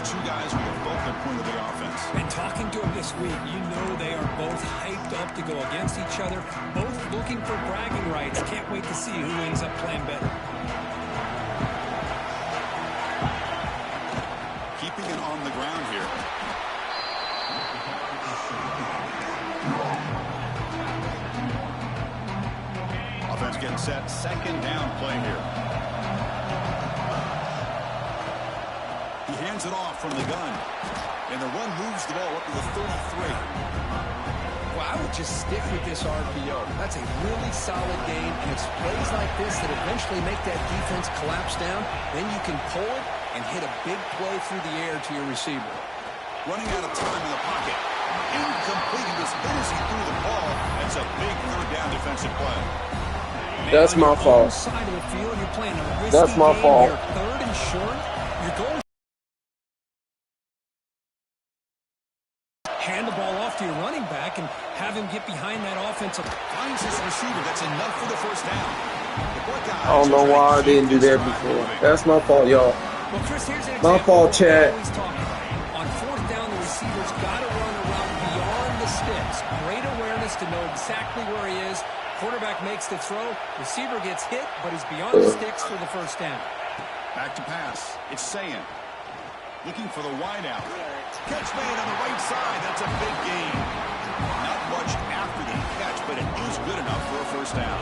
two guys with the focal point of the offense. And talking to them this week, you know they are both hyped up to go against each other, both looking for bragging rights. Can't wait to see who ends up playing better. Keeping it on the ground here. Offense getting set. Second down play here. He hands it off from the gun. And the run moves the ball up to the 33. Well, I would just stick with this RPO. That's a really solid game, and it's plays like this that eventually make that defense collapse down. Then you can pull it and hit a big play through the air to your receiver. Running out of time in the pocket. Incomplete. As good as he threw the ball, that's a big third down defensive play. That's my fault. Side of the field, you're playing a risky That's my game. fault. You're third and short. You're going hand the ball off to your running back and have him get behind that offensive. Finds his receiver. That's enough for the first down. I don't know why I didn't do that before. That's my fault, y'all. Well, Chris, here's an My fault, Chad. On fourth down, the receiver's got to run around beyond the sticks. Great awareness to know exactly where he is. Quarterback makes the throw. Receiver gets hit, but he's beyond the sticks for the first down. Back to pass. It's Sayan. Looking for the wideout. Catch made on the right side. That's a big gain. Not much after the catch, but it is good enough for a first down.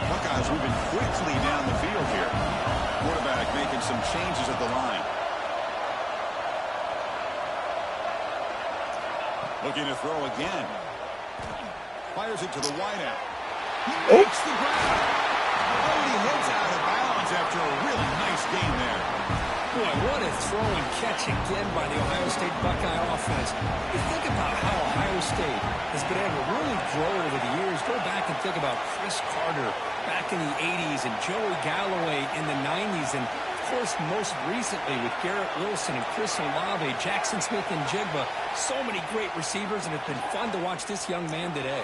Buckeyes moving quickly down the field here. Quarterback making some changes at the line. Looking to throw again. Fires it to the wideout. He makes the grab. Oh, he heads out of bounds after a really nice game there. Boy, what a throw and catch again by the Ohio State Buckeye offense. You think about how Ohio State has been able to really grow over the years. Go back and think about Chris Carter back in the 80s and Joey Galloway in the 90s. And, of course, most recently with Garrett Wilson and Chris Olave, Jackson Smith and Jigba. So many great receivers, and it's been fun to watch this young man today.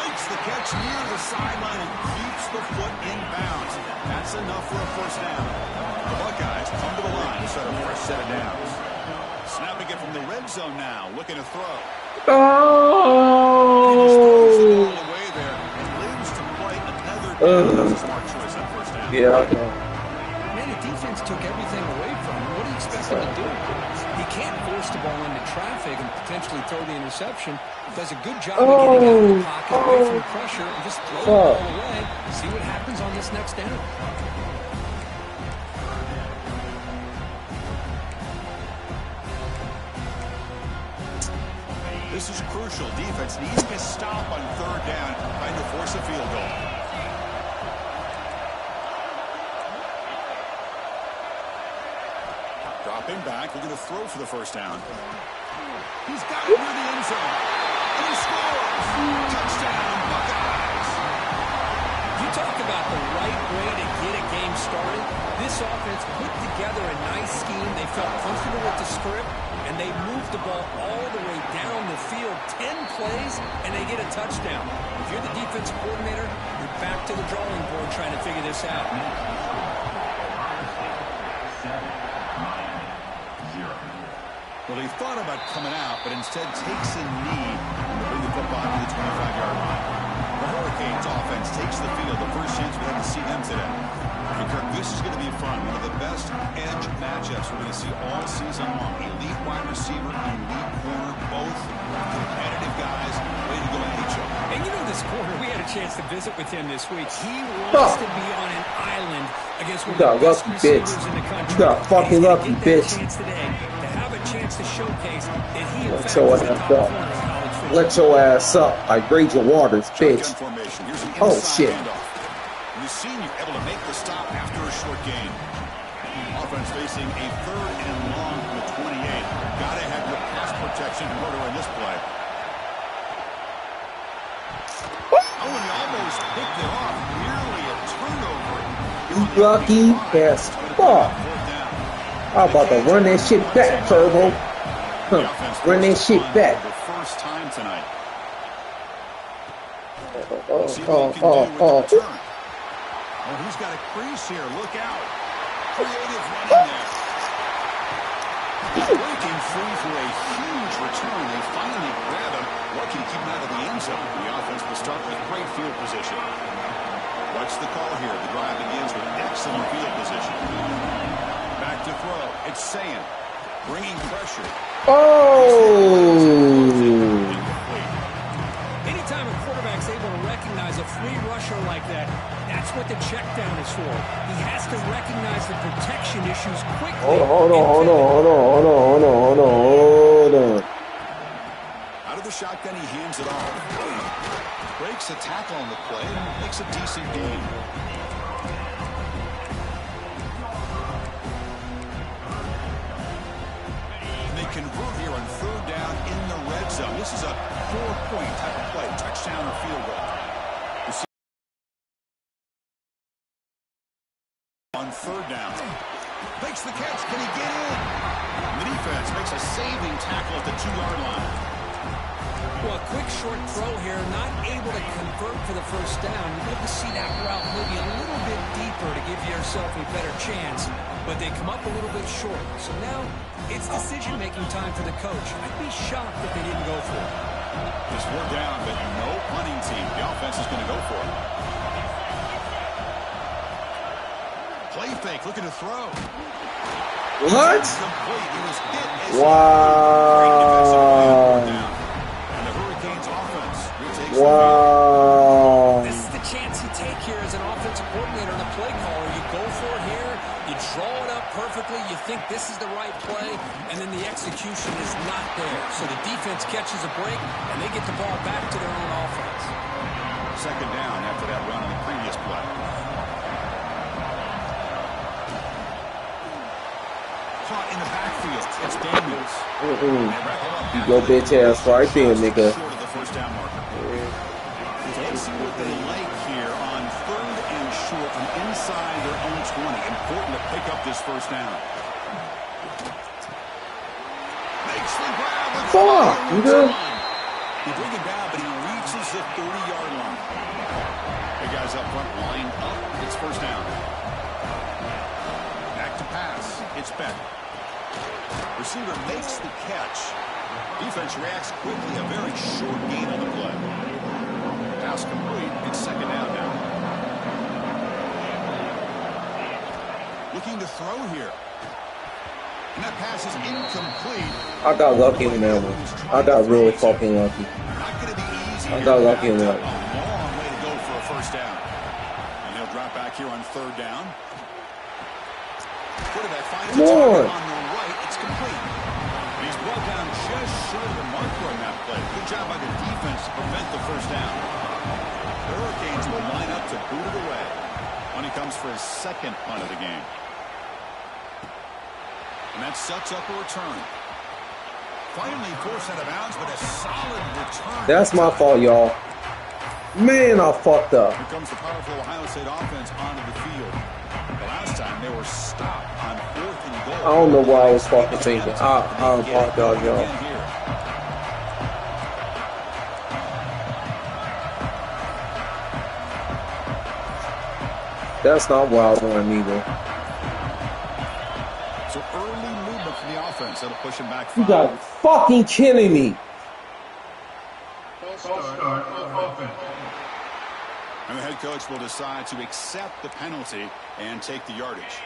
Makes the catch near the sideline and keeps the foot in bounds. That's enough for a first down. The Buckeyes come to the line to set a fresh set of downs. Snapping it from the red zone now, looking to throw. Oh! He just throws the ball away there and lives to play another down. That's a smart choice on first down. Yeah, I know. Man, the defense took everything away from him. What do you expect him to do? He can't force the ball into traffic and potentially throw the interception. Does a good job of getting out of the pocket, away from the pressure, and just throw the ball away. See what happens on this next down. This is crucial. Defense needs to stop on third down, trying to force a field goal. Dropping back, looking to throw for the first down. He's got it near the end zone. And he scores! Touchdown, Buckeyes! You talk about the right way to get a game started. This offense put together a nice scheme. They felt comfortable with the script, and they moved the ball all the way down the field. 10 plays, and they get a touchdown. If you're the defensive coordinator, you're back to the drawing board trying to figure this out. Well, he thought about coming out, but instead takes a knee to bring the football to the 25-yard line. The Hurricanes offense takes the field. The first chance we had to see them today. And Kirk, this is going to be fun. One of the best edge matchups we're going to see all season long. Elite wide receiver, elite corner, both competitive guys. Way to go at each other. And you know this corner, we had a chance to visit with him this week. He wants to be on an island against one of the best receivers in the country. You got fucking lucky, bitch. Chance to showcase that he Let your ass up. Let your ass up. I grade your waters, bitch. Oh shit. The senior able to make the stop after a short gain. Offense facing a third and long from the 28. Gotta have your pass protection in order in this play. Oh, and he almost picked it off. Nearly a turnover. You lucky ass fuck. How about to run that shit back, Turbo? Run that shit back. The first time tonight. Oh. Well, he's got a crease here. Look out. Creative running there. free for a huge return. They finally grab him. Lucky to keep him out of the end zone. The offense will start with great field position. What's the call here? The drive begins with excellent field position. Back to throw. It's Sayan. Bringing pressure. Oh! Anytime a quarterback's able to recognize a free rusher like that, that's what the check down is for. He has to recognize the protection issues quickly. Hold on. Out of the shotgun, he hands it off. Breaks a tackle on the play and makes a decent gain. Convert here on third down in the red zone. This is a 4-point type of play, touchdown or field goal. On third down, makes the catch. Can he get in? The defense makes a saving tackle at the 2-yard line. Well, a quick short throw here, not able to convert for the first down. You'd love to see that route maybe a little bit deeper to give yourself a better chance, but they come up a little bit short. So now it's decision-making time for the coach. I'd be shocked if they didn't go for it. Just 4 down, but no punting team. The offense is going to go for it. Play fake, looking to throw. What? He was hit. Wow. And the Hurricanes offense retakes the Wow. This is the chance you take here as an offensive coordinator and a play caller. You go for it here, you draw it up perfectly, you think this is the right play, and then the execution is not there. So the defense catches a break, and they get the ball back to their own offense. second down after that run on the previous play. Caught in the backfield. It's Daniels. You go bitch ass right there, nigga. Short of the first down marker. Let's see what they like here on third and short from inside their own 20. Important to pick up this first down. Makes the grab. Fuck, nigga. You bring him down, but he reaches the 30-yard line. The guys up front lined up. It's first down. Back to pass. It's Beck. Receiver makes the catch. Defense reacts quickly. A very short gain on the play. Pass complete. It's second down now. Looking to throw here. And that pass is incomplete. I got lucky in that one. I got really fucking lucky. Not going to be easy. I got lucky in that one. A long way to go for a first down. And he'll drop back here on third down. Quarterback finds a target on the right. It's complete. And he's brought down just short of the marker on that play. Good job by the defense to prevent the first down. The Hurricanes will line up to boot it away. When he comes for his second punt of the game. And that sets up a return. Finally forced out of bounds, but a solid return. That's my fault, y'all. Man, I fucked up. Here comes the powerful Ohio State offense onto the field. The last time they were stopped on 4th and goal. I don't know why I was fucking thinking. I apologize, y'all. That's not what I want either. So early movement from the offense. That'll push him back 5. You got fucking kidding me. And the head coach will decide to accept the penalty and take the yardage.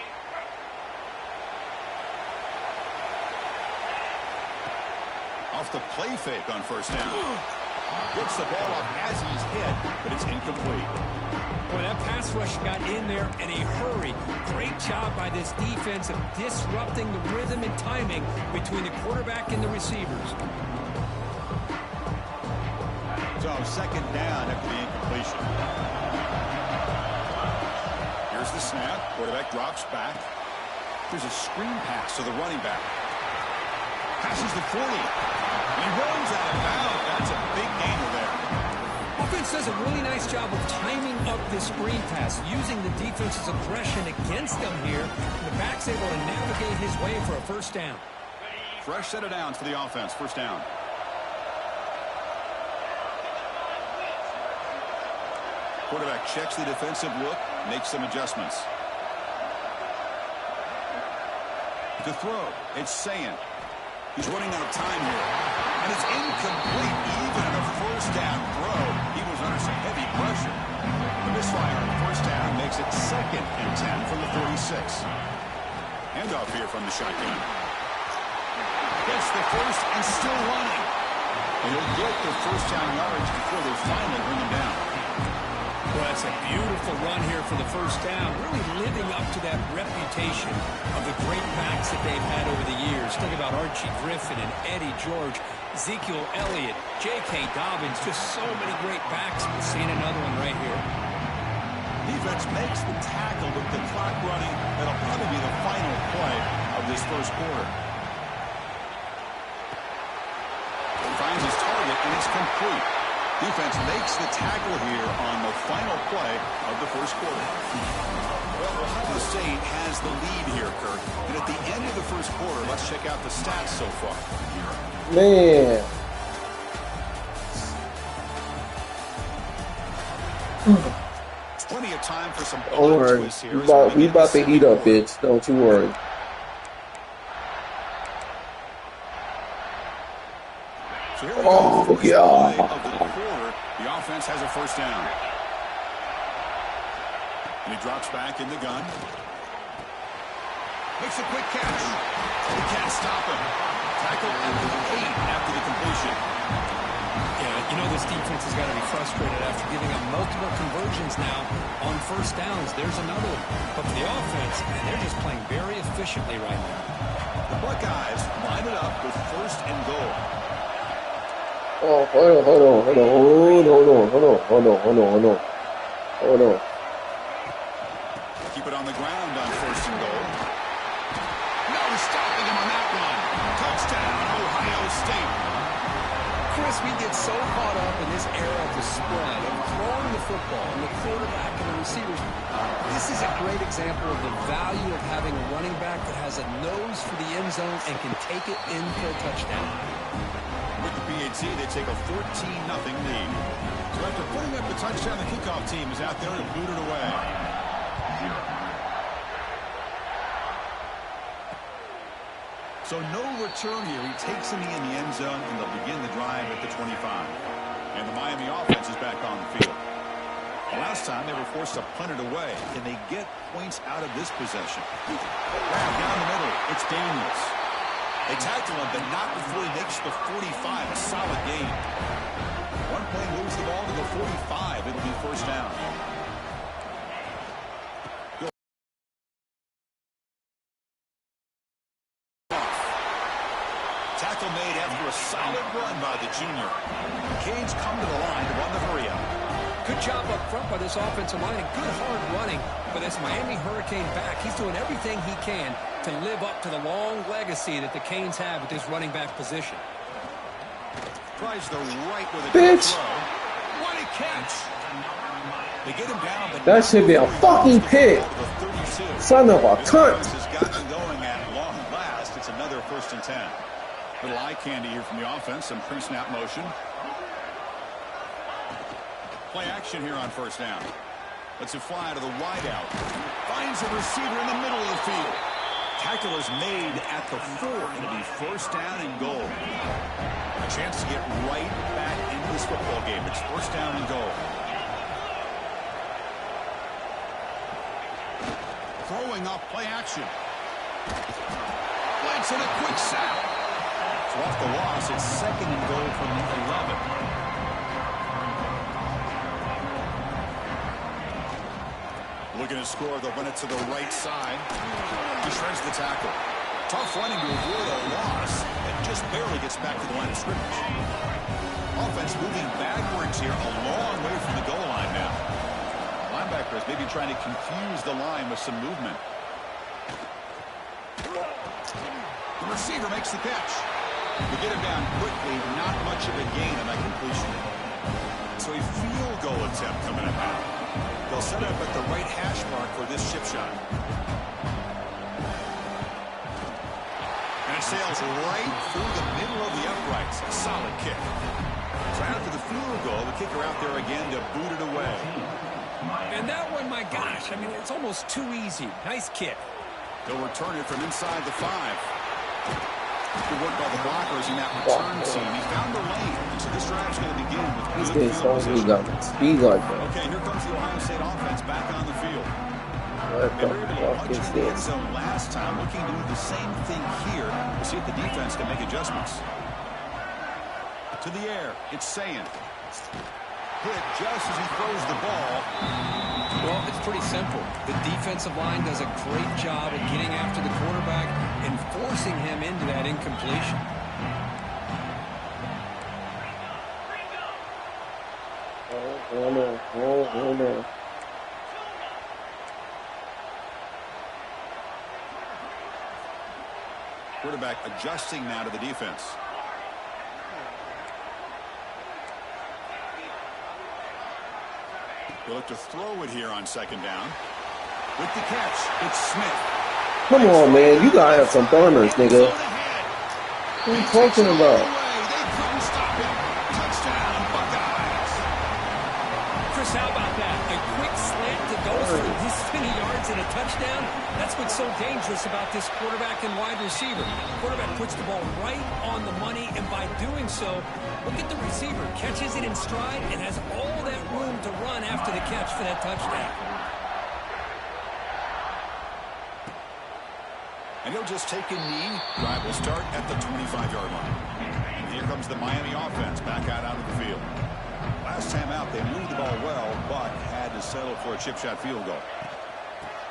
Off the play fake on first down. Gets the ball off as he's hit, but it's incomplete. Boy, that pass rush got in there in a hurry. Great job by this defense of disrupting the rhythm and timing between the quarterback and the receivers. So second down after the incompletion. Here's the snap. Quarterback drops back. There's a screen pass to the running back. Passes the 40. He runs out of bounds. That's a big gainer there. Offense does a really nice job of timing up this screen pass, using the defense's aggression against them here. And the back's able to navigate his way for a first down. Fresh set of downs for the offense. First down. Quarterback checks the defensive look, makes some adjustments. To throw, it's Sayan. He's running out of time here. And it's incomplete. Even in a first down throw, he was under some heavy pressure. The misfire on first down makes it 2nd and 10 from the 46. Handoff here from the shotgun. Gets the first and still running. And he'll get the first down yards before they finally bring him down. Well, that's a beautiful run here for the first down, really living up to that reputation of the great backs that they've had over the years. Think about Archie Griffin and Eddie George, Ezekiel Elliott, J.K. Dobbins, just so many great backs. We're seeing another one right here. Defense makes the tackle with the clock running. That'll probably be the final play of this first quarter. He finds his target, and it's complete. Defense makes the tackle here on the final play of the first quarter. Well, Ohio State has the lead here, Kirk. And at the end of the first quarter, let's check out the stats so far. Man. Plenty of time for some Don't worry. twists here. We about to eat up, bitch. Don't you worry. So here we go. Oh, yeah. The offense has a first down. And he drops back in the gun. Makes a quick catch. He can't stop him. Tackle at the 8 after the completion. Yeah, you know this defense has got to be frustrated after giving up multiple conversions now on first downs. There's another one. But for the offense, man, they're just playing very efficiently right now. The Buckeyes line it up with first and goal. Oh, hold on. Keep it on the ground on first and goal. No stopping him on that one. Touchdown, Ohio State. Chris, we get so caught up in this era of the spread, of throwing the football, and the quarterback and the receivers. This is a great example of the value of having a running back that has a nose for the end zone and can take it in for a touchdown. With the PAT, they take a 14-0 lead. So after putting up the touchdown, the kickoff team is out there to boot it away. So no return here. He takes him in the end zone, and they'll begin the drive at the 25. And the Miami offense is back on the field. Last time, they were forced to punt it away. Can they get points out of this possession? Down the middle, it's Daniels. They tackle him, but not before he makes the 45. A solid game. One play moves the ball to the 45. It'll be first down. Tackle made after a solid run by the junior. Canes come to the line to run the hurry up. Good job up front by this offensive line and good hard running for this Miami Hurricane back. He's doing everything he can to live up to the long legacy that the Canes have with this running back position. Tries the right with a Bitch. throw. What a catch. They get him down, but That should be a fucking pick. Son of a cunt. Has gotten going at long last. It's another first and 10. Little eye candy here from the offense. Some pre-snap motion. Play action here on first down. Lets it fly to the wideout. Finds a receiver in the middle of the field. Tackle is made at the 4. It'll be first down and goal. A chance to get right back into this football game. It's first down and goal. Throwing up play action. Blitz and a quick sack. So off the loss, it's second and goal from the 11. Looking to score, they'll run it to the right side. He shreds the tackle. Tough running to avoid a loss and just barely gets back to the line of scrimmage. Offense moving backwards here, a long way from the goal line now. Linebackers maybe trying to confuse the line with some movement. The receiver makes the catch. They get him down quickly, not much of a gain on that completion. So a field goal attempt coming up now. They'll set up at the right hash mark for this chip shot. And it sails right through the middle of the uprights. A solid kick. So after the field goal, the kicker out there again to boot it away. And that one, my gosh, I mean, it's almost too easy. Nice kick. They'll return it from inside the 5. Good work by the blockers in that return team. He found the lane, and so this drive's going to begin with He's good getting field so position. speed like that. Okay, here comes the Ohio State offense back on the field. What They the were able to fuck punch is in the end this? zone last time, looking to do the same thing here. We'll see if the defense can make adjustments. To the air, it's Sayin. Hit just as he throws the ball. Well, it's pretty simple. The defensive line does a great job of getting after the quarterback and forcing him into that incompletion. Oh no, oh no. Quarterback adjusting now to the defense. He'll look to throw it here on second down. With the catch, it's Smith. Come on, man. You gotta have some burners, nigga. What are you talking about? They couldn't stop him. Touchdown, Buckeyes. Chris, how about that? A quick slant to go for this many yards and a touchdown. That's what's so dangerous about this quarterback and wide receiver. The quarterback puts the ball right on the money, and by doing so, look at the receiver. Catches it in stride and has all that room to run after the catch for that touchdown. And he'll just take a knee. Drive will start at the 25-yard line. And here comes the Miami offense back out onto the field. Last time out, they moved the ball well, but had to settle for a chip shot field goal.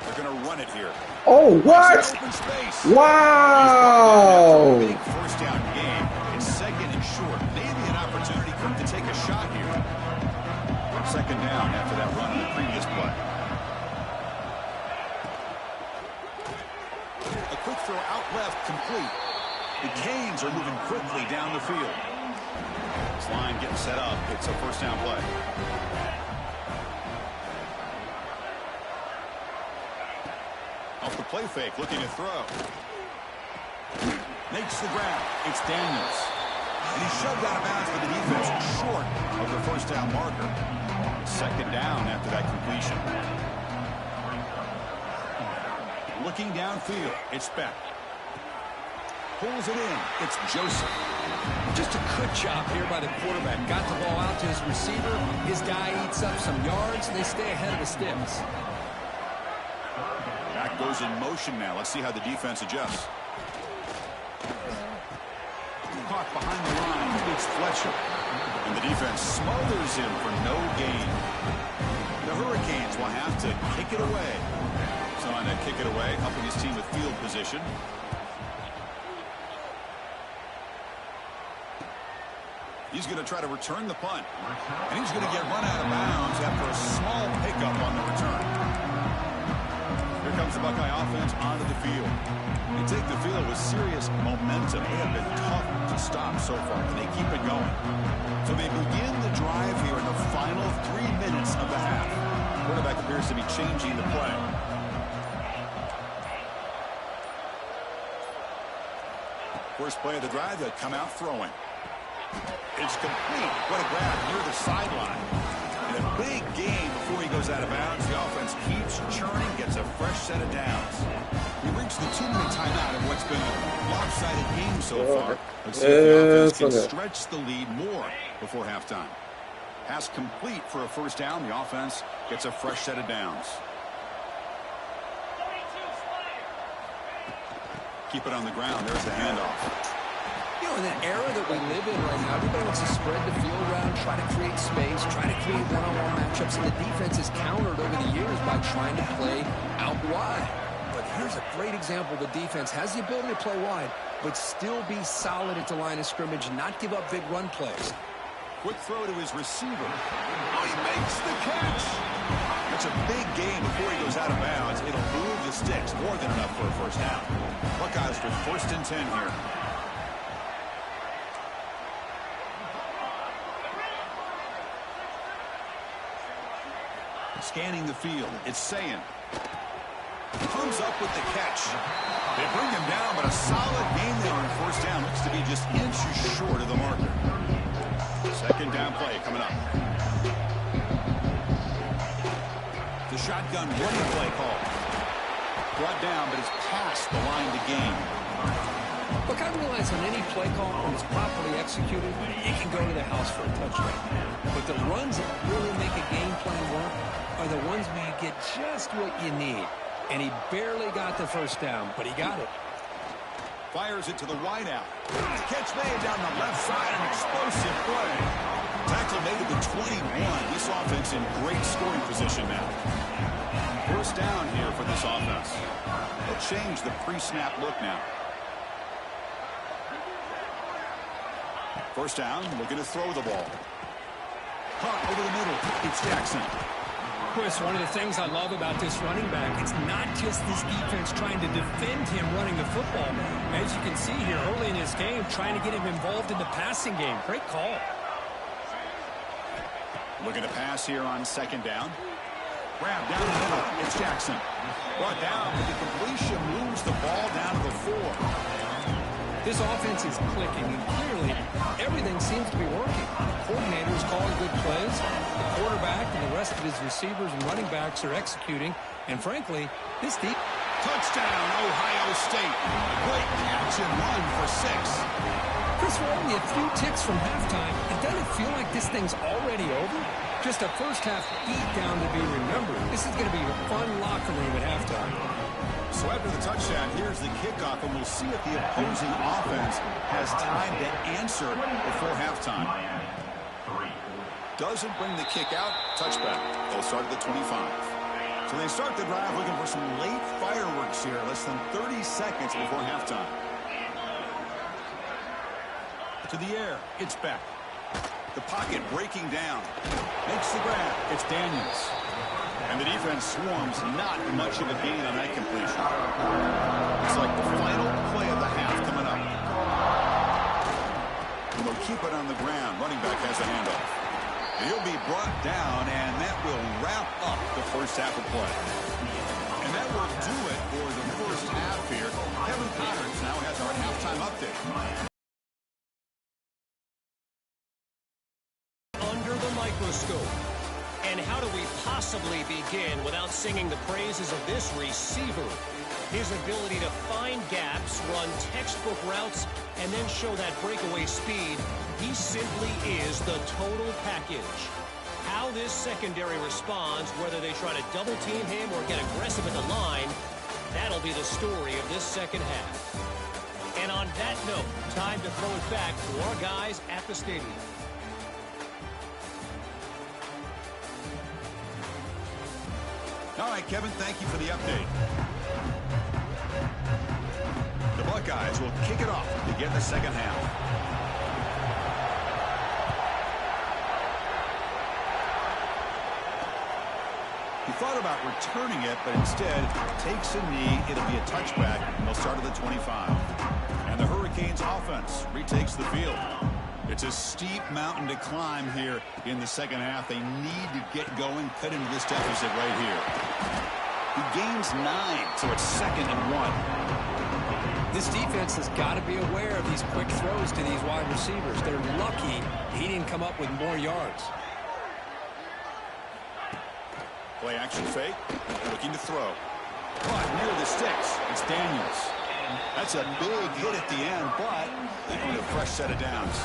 They're going to run it here. Oh, what? Open space. Wow. Big first down game. It's second and short. Maybe an opportunity to take a shot here. Second down after that run on the previous play. A quick throw out left, complete. The Canes are moving quickly down the field. This line getting set up. It's a first down play. Off the play fake, looking to throw. Makes the grab. It's Daniels. And he shoved out of bounds for the defense short of the first down marker. Second down after that completion. Looking downfield, it's Beck. Pulls it in. It's Joseph. Just a good job here by the quarterback. Got the ball out to his receiver. His guy eats up some yards, and they stay ahead of the sticks. Back goes in motion now. Let's see how the defense adjusts. Caught behind the line. It's Fletcher. And the defense smothers him for no gain. The Hurricanes will have to kick it away. Someone to kick it away, helping his team with field position. He's going to try to return the punt. And he's going to get run out of bounds after a small pickup on the return. Here comes the Buckeye offense onto the field. They take the field with serious momentum. They have been tough to stop so far. Can they keep it going? So they begin the drive here in the final 3 minutes of the half. The quarterback appears to be changing the play. First play of the drive, they come out throwing. It's complete. What a grab near the sideline. And a big gain before he goes out of bounds. The offense keeps churning, gets a fresh set of downs. We reached the 2-minute timeout of what's been a lopsided game so far. Let's see if the offense can stretch the lead more before halftime. Pass complete for a first down. The offense gets a fresh set of downs. Keep it on the ground. There's the handoff. You know, in the era that we live in right now, everybody wants to spread the field around, try to create space, try to create one-on-one matchups, and the defense is countered over the years by trying to play out wide. But here's a great example. The defense has the ability to play wide, but still be solid at the line of scrimmage, not give up big run plays. Quick throw to his receiver. Oh, he makes the catch. It's a big gain before he goes out of bounds. It'll move the sticks more than enough for a first down. Buckeyes with 1st and 10 here. Scanning the field, it's Sayin. Comes up with the catch. They bring him down, but a solid gain there on first down. Looks to be just inches short of the marker. Second down play coming up. The shotgun running play call. Brought down, but it's past the line to gain. Look, I realize on any play call, when it's properly executed, it can go to the house for a touchdown. But the runs that really make a game plan work are the ones where you get just what you need. And he barely got the first down, but he got it. Fires it to the wideout. Catch made down the left side, an explosive play. Tackle made at the 21. This offense in great scoring position now. First down here for this offense. They'll change the pre-snap look now. First down, looking to throw the ball. Caught over the middle. It's Jackson. Chris, one of the things I love about this running back, it's not just this defense trying to defend him running the football. As you can see here early in his game, trying to get him involved in the passing game. Great call. Looking to pass here on second down. Grab down the middle. It's Jackson. Brought down, but the completion moves the ball down to the 4. This offense is clicking, and clearly everything seems to be working. The coordinator is calling good plays. The quarterback and the rest of his receivers and running backs are executing. And frankly, this deep... Touchdown, Ohio State. Great catch and run for 6. Chris, we're only a few ticks from halftime. It doesn't feel like this thing's already over. Just a first-half beatdown to be remembered. This is going to be a fun locker room at halftime. So after the touchdown, here's the kickoff, and we'll see if the opposing offense has time to answer before halftime. Doesn't bring the kick out. Touchback. They'll start at the 25. So they start the drive looking for some late fireworks here, less than 30 seconds before halftime. To the air. It's back. The pocket breaking down. Makes the grab. It's Daniels. And the defense swarms, not much of a gain on that completion. It's like the final play of the half coming up. And they'll keep it on the ground. Running back has a handoff. And he'll be brought down, and that will wrap up the first half of play. And that will do it for the first half here. Kevin Connors now has our halftime update. Under the microscope. And how do we possibly begin without singing the praises of this receiver? His ability to find gaps, run textbook routes, and then show that breakaway speed. He simply is the total package. How this secondary responds, whether they try to double team him or get aggressive at the line, that'll be the story of this second half. And on that note, time to throw it back to our guys at the stadium. All right, Kevin, thank you for the update. The Buckeyes will kick it off to begin the second half. He thought about returning it, but instead takes a knee. It'll be a touchback, and they'll start at the 25. And the Hurricanes offense retakes the field. It's a steep mountain to climb here in the second half. They need to get going, cut into this deficit right here. He gains 9, so it's 2nd and 1. This defense has got to be aware of these quick throws to these wide receivers. They're lucky he didn't come up with more yards. Play action fake, looking to throw. Caught near the sticks. It's Daniels. That's a big hit at the end, but they need a fresh set of downs.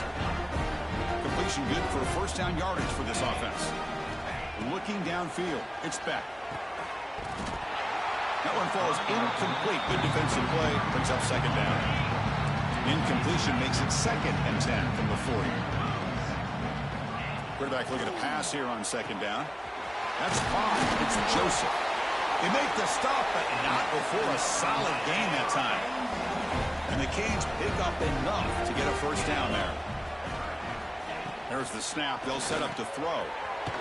Completion good for first down yardage for this offense. Looking downfield. It's back. That one falls incomplete. Good defensive play. Brings up second down. Incompletion makes it 2nd and 10 from the 40. Quarterback looking to pass here on second down. That's fine. It's Joseph. They make the stop, but not before a solid gain that time. And the Canes pick up enough to get a first down there. There's the snap. They'll set up to throw.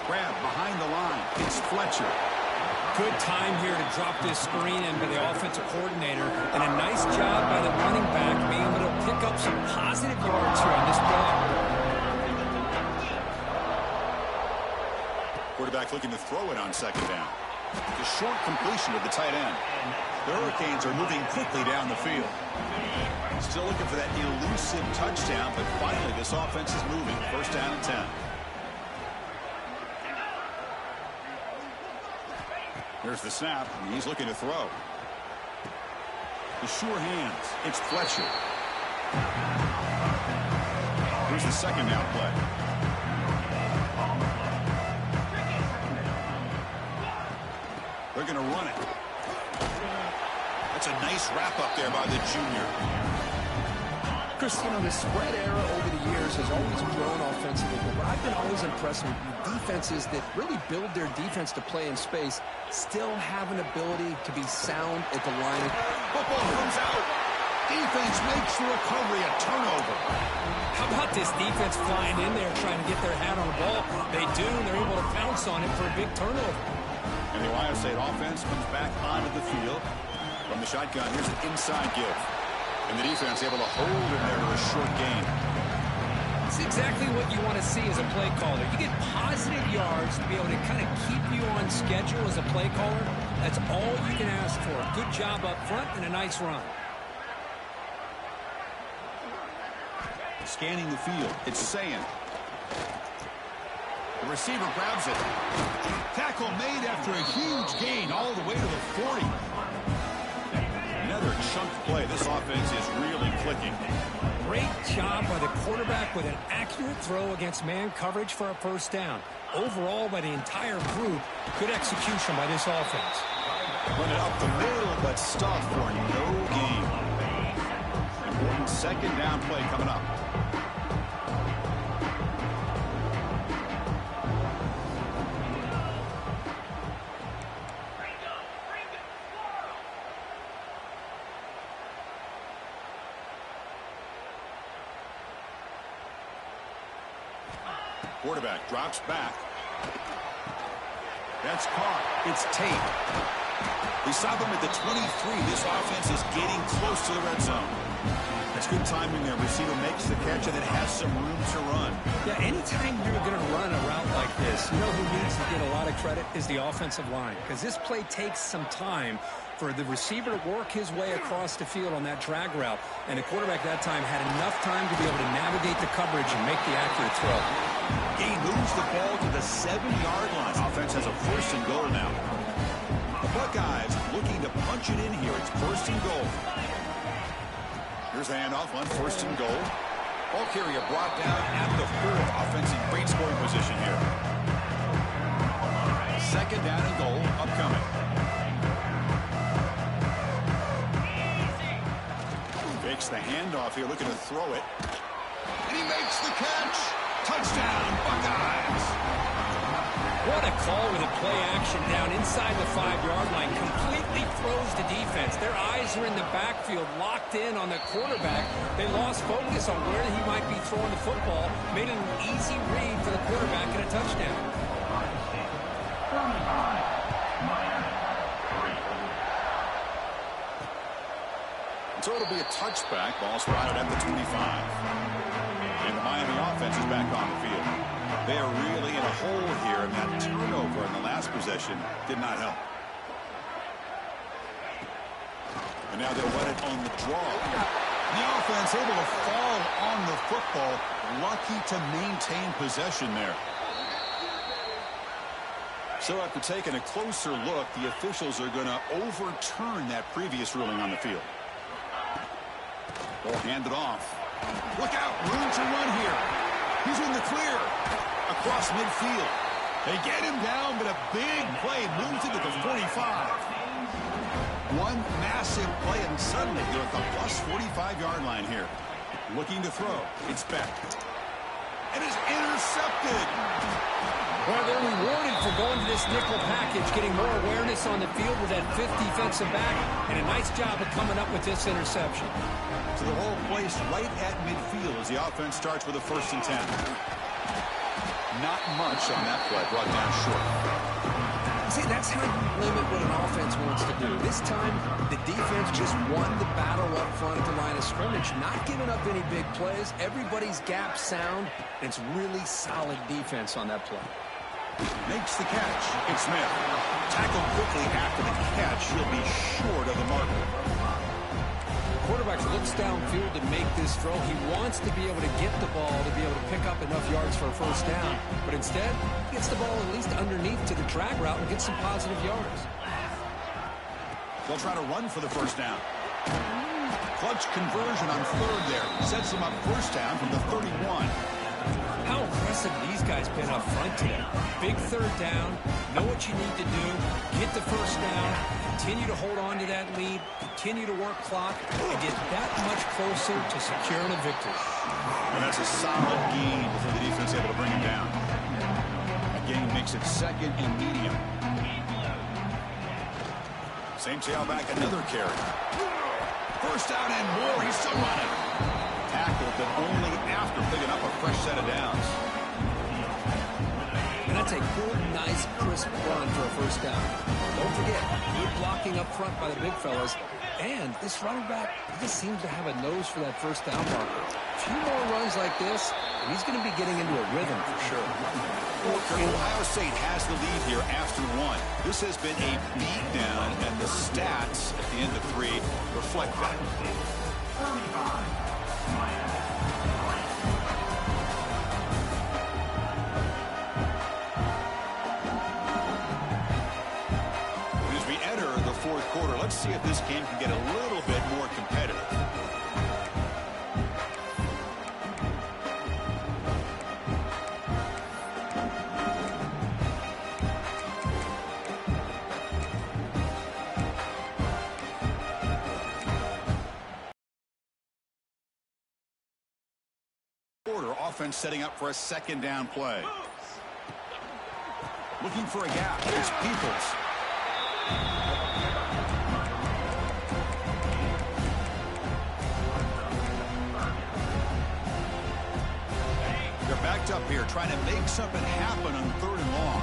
Grab behind the line. It's Fletcher. Good time here to drop this screen in by the offensive coordinator. And a nice job by the running back being able to pick up some positive yards here on this play. Quarterback looking to throw it on second down. The short completion of the tight end. The Hurricanes are moving quickly down the field. Still looking for that elusive touchdown, but finally this offense is moving. First down and 10. There's the snap, and he's looking to throw. The sure hands. It's Fletcher. Here's the second down play. They're going to run it. That's a nice wrap-up there by the junior. Chris, you know, the spread era over the years has always grown offensively, but I've been always impressed with defenses that really build their defense to play in space, still have an ability to be sound at the line. Football comes out. Defense makes the recovery, a turnover. How about this defense flying in there trying to get their hat on the ball? They do, and they're able to pounce on it for a big turnover. And the Ohio State offense comes back onto the field. From the shotgun, here's an inside give. And the defense able to hold him there to a short gain. It's exactly what you want to see as a play caller. You get positive yards to be able to kind of keep you on schedule as a play caller. That's all you can ask for. Good job up front and a nice run. Scanning the field, it's Sayin. The receiver grabs it. Tackle made after a huge gain all the way to the 40. Another chunk play. This offense is really clicking. Great job by the quarterback with an accurate throw against man coverage for a first down. Overall, by the entire group, good execution by this offense. Run it up the middle, but stop for no gain. Important second down play coming up. Quarterback drops back. That's caught. It's Tate. We stop him at the 23. This offense is getting close to the red zone. That's good timing there. Receiver makes the catch and it has some room to run. Yeah, anytime you're going to run a route like this, you know who needs to get a lot of credit is the offensive line. Because this play takes some time for the receiver to work his way across the field on that drag route. And the quarterback that time had enough time to be able to navigate the coverage and make the accurate throw. He moves the ball to the 7-yard line. Offense has a first and goal now. The Buckeyes looking to punch it in here. It's first and goal. Here's the handoff on first and goal. Ball carrier brought down at the 4. Offense in great scoring position here. Second down and goal upcoming. Fakes the handoff here, looking to throw it. And he makes the catch. Touchdown, Buckeyes. What a call with a play action down inside the 5-yard line. Completely throws the defense. Their eyes are in the backfield, locked in on the quarterback. They lost focus on where he might be throwing the football. Made it an easy read for the quarterback and a touchdown. So it'll be a touchback. Ball spotted at the 25. And the Miami offense is back on the field. They are really in a hole here, and that turnover in the last possession did not help. And now they'll run it on the draw. The offense able to fall on the football. Lucky to maintain possession there. So after taking a closer look, the officials are going to overturn that previous ruling on the field. Ball handed off. Look out, room to run here. He's in the clear. Across midfield. They get him down, but a big play moves into the 45. One massive play, and suddenly they're at the plus 45-yard line here. Looking to throw. It's back. And it's intercepted. Well, they're rewarded for going to this nickel package, getting more awareness on the field with that 5th defensive back, and a nice job of coming up with this interception. So the whole place right at midfield as the offense starts with a 1st and 10. Not much on that play, brought down short. See, that's how you limit what an offense wants to do. This time, the defense just won the battle up front at the line of scrimmage, not giving up any big plays. Everybody's gap sound, and it's really solid defense on that play. Makes the catch. It's Smith. Tackled quickly after the catch. He'll be short of the marker. Quarterback looks downfield to make this throw. He wants to be able to get the ball to be able to pick up enough yards for a first down. But instead, he gets the ball at least underneath to the drag route and gets some positive yards. They'll try to run for the first down. Clutch conversion on third there. Sets him up first down from the 31. How impressive these guys been up front today. Big third down, know what you need to do, get the first down, continue to hold on to that lead, continue to work clock, and get that much closer to securing a victory. And that's a solid gain before the defense able to bring him down. A gain makes it second and medium. Same tailback, another carry. First down and more. He's still running. Tackled, but only after picking up a fresh set of downs. And that's a good, nice, crisp run for a first down. Don't forget, good blocking up front by the big fellas. And this running back, he just seems to have a nose for that first down marker. A few more runs like this, and he's going to be getting into a rhythm for sure. Ohio State has the lead here after one. This has been a beatdown, and the stats at the end of 3 reflect that. As we enter the fourth quarter, let's see if this game can get a little bit more competitive. Offense setting up for a second down play. Looking for a gap. It's Peoples. They're backed up here trying to make something happen on third and long.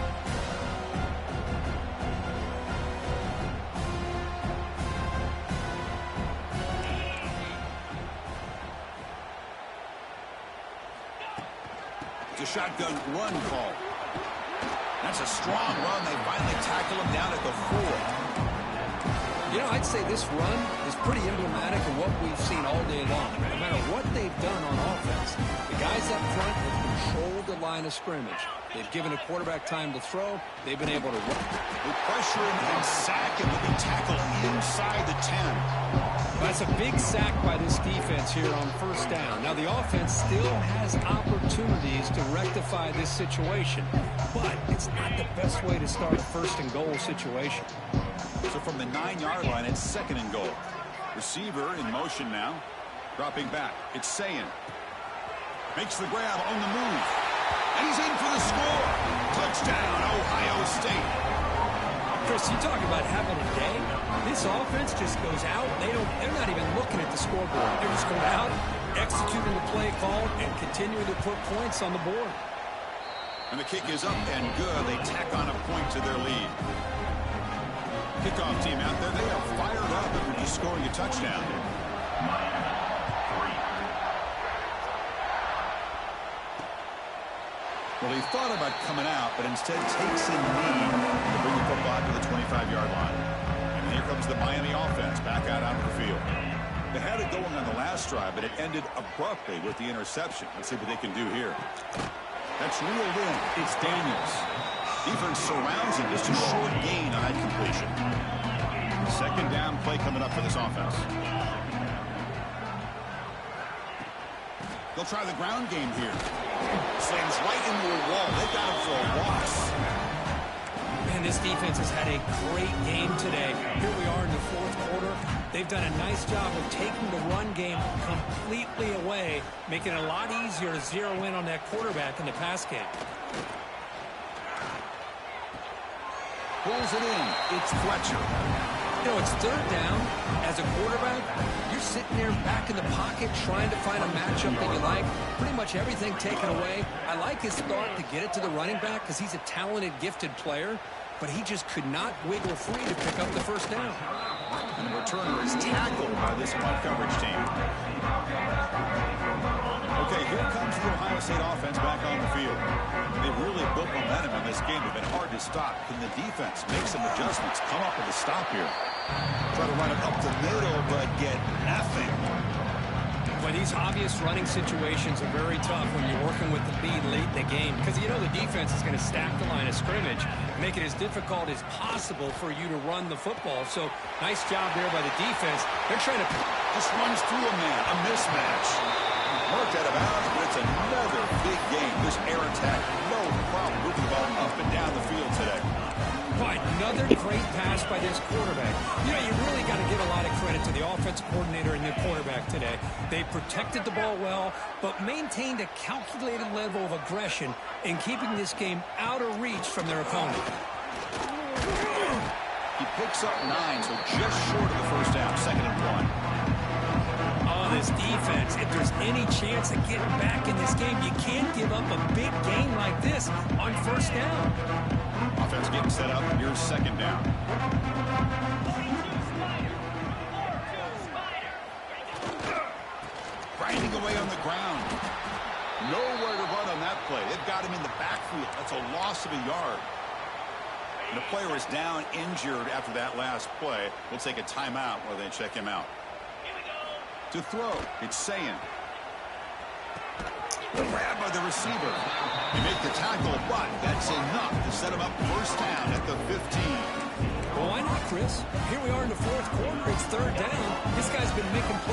Shotgun run call. That's a strong run. They finally tackle him down at the 4. You know, I'd say this run is pretty emblematic of what we've seen all day long. No matter what they've done on offense, the guys up front have controlled the line of scrimmage. They've given a quarterback time to throw. They've been able to run. They pressure him and sack him. They'll be tackled inside the 10. That's a big sack by this defense here on first down. Now, the offense still has opportunities to rectify this situation, but it's not the best way to start a first and goal situation. So from the 9-yard line, it's second and goal. Receiver in motion now. Dropping back. It's Sayin. Makes the grab on the move. And he's in for the score. Touchdown, Ohio State. Chris, you talk about having a day. This offense just goes out. They're not even looking at the scoreboard. They're just going out, executing the play call, and continuing to put points on the board. And the kick is up and good. They tack on a point to their lead. Kickoff team out there. They are fired up after just scoring a touchdown. Well, he thought about coming out, but instead takes a knee to bring the football to the 25-yard line. And here comes the Miami offense back out onto the field. They had it going on the last drive, but it ended abruptly with the interception. Let's see what they can do here. That's reeled in. It's Daniels. Defense surrounds him. Just a short gain on that completion. Second down play coming up for this offense. They'll try the ground game here. Slams right into a wall. They've got him for a loss. Man, this defense has had a great game today. Here we are in the fourth quarter. They've done a nice job of taking the run game completely away, making it a lot easier to zero in on that quarterback in the pass game. Pulls it in. It's Fletcher. You know, it's third down. As a quarterback, you're sitting there back in the pocket trying to find a matchup that you like. Pretty much everything taken away. I like his start to get it to the running back because he's a talented, gifted player, but he just could not wiggle free to pick up the first down. And the returner is tackled by this punt coverage team. Okay, here comes the Ohio State offense back on the field. They've really built momentum in this game. It's been hard to stop. Can the defense make some adjustments? Come up with a stop here. Try to run it up the middle, but get nothing. Well, these obvious running situations are very tough when you're working with the lead late in the game because you know the defense is going to stack the line of scrimmage, make it as difficult as possible for you to run the football. So nice job there by the defense. They're trying to just runs through a man, a mismatch. Marked out of bounds, but it's another big game. This air attack, no problem moving the ball up and down the field today. Boy, another great pass by this quarterback. You know, you really got to give a lot of credit to the offensive coordinator and the quarterback today. They protected the ball well, but maintained a calculated level of aggression in keeping this game out of reach from their opponent. He picks up 9, so just short of the first down, 2nd and 1. Oh, this defense, if there's any chance of getting back in this game, you can't give up a big game like this on first down. Offense getting set up. Here's 2nd down. Grinding away on the ground. Nowhere to run on that play. They've got him in the backfield. That's a loss of a yard. And the player is down injured after that last play. We'll take a timeout while they check him out. To throw, it's Sayin. Grab by the receiver. They make the tackle, but that's enough to set him up first down at the 15. Well, why not, Chris? Here we are in the 4th quarter. It's 3rd down. This guy's been making plays.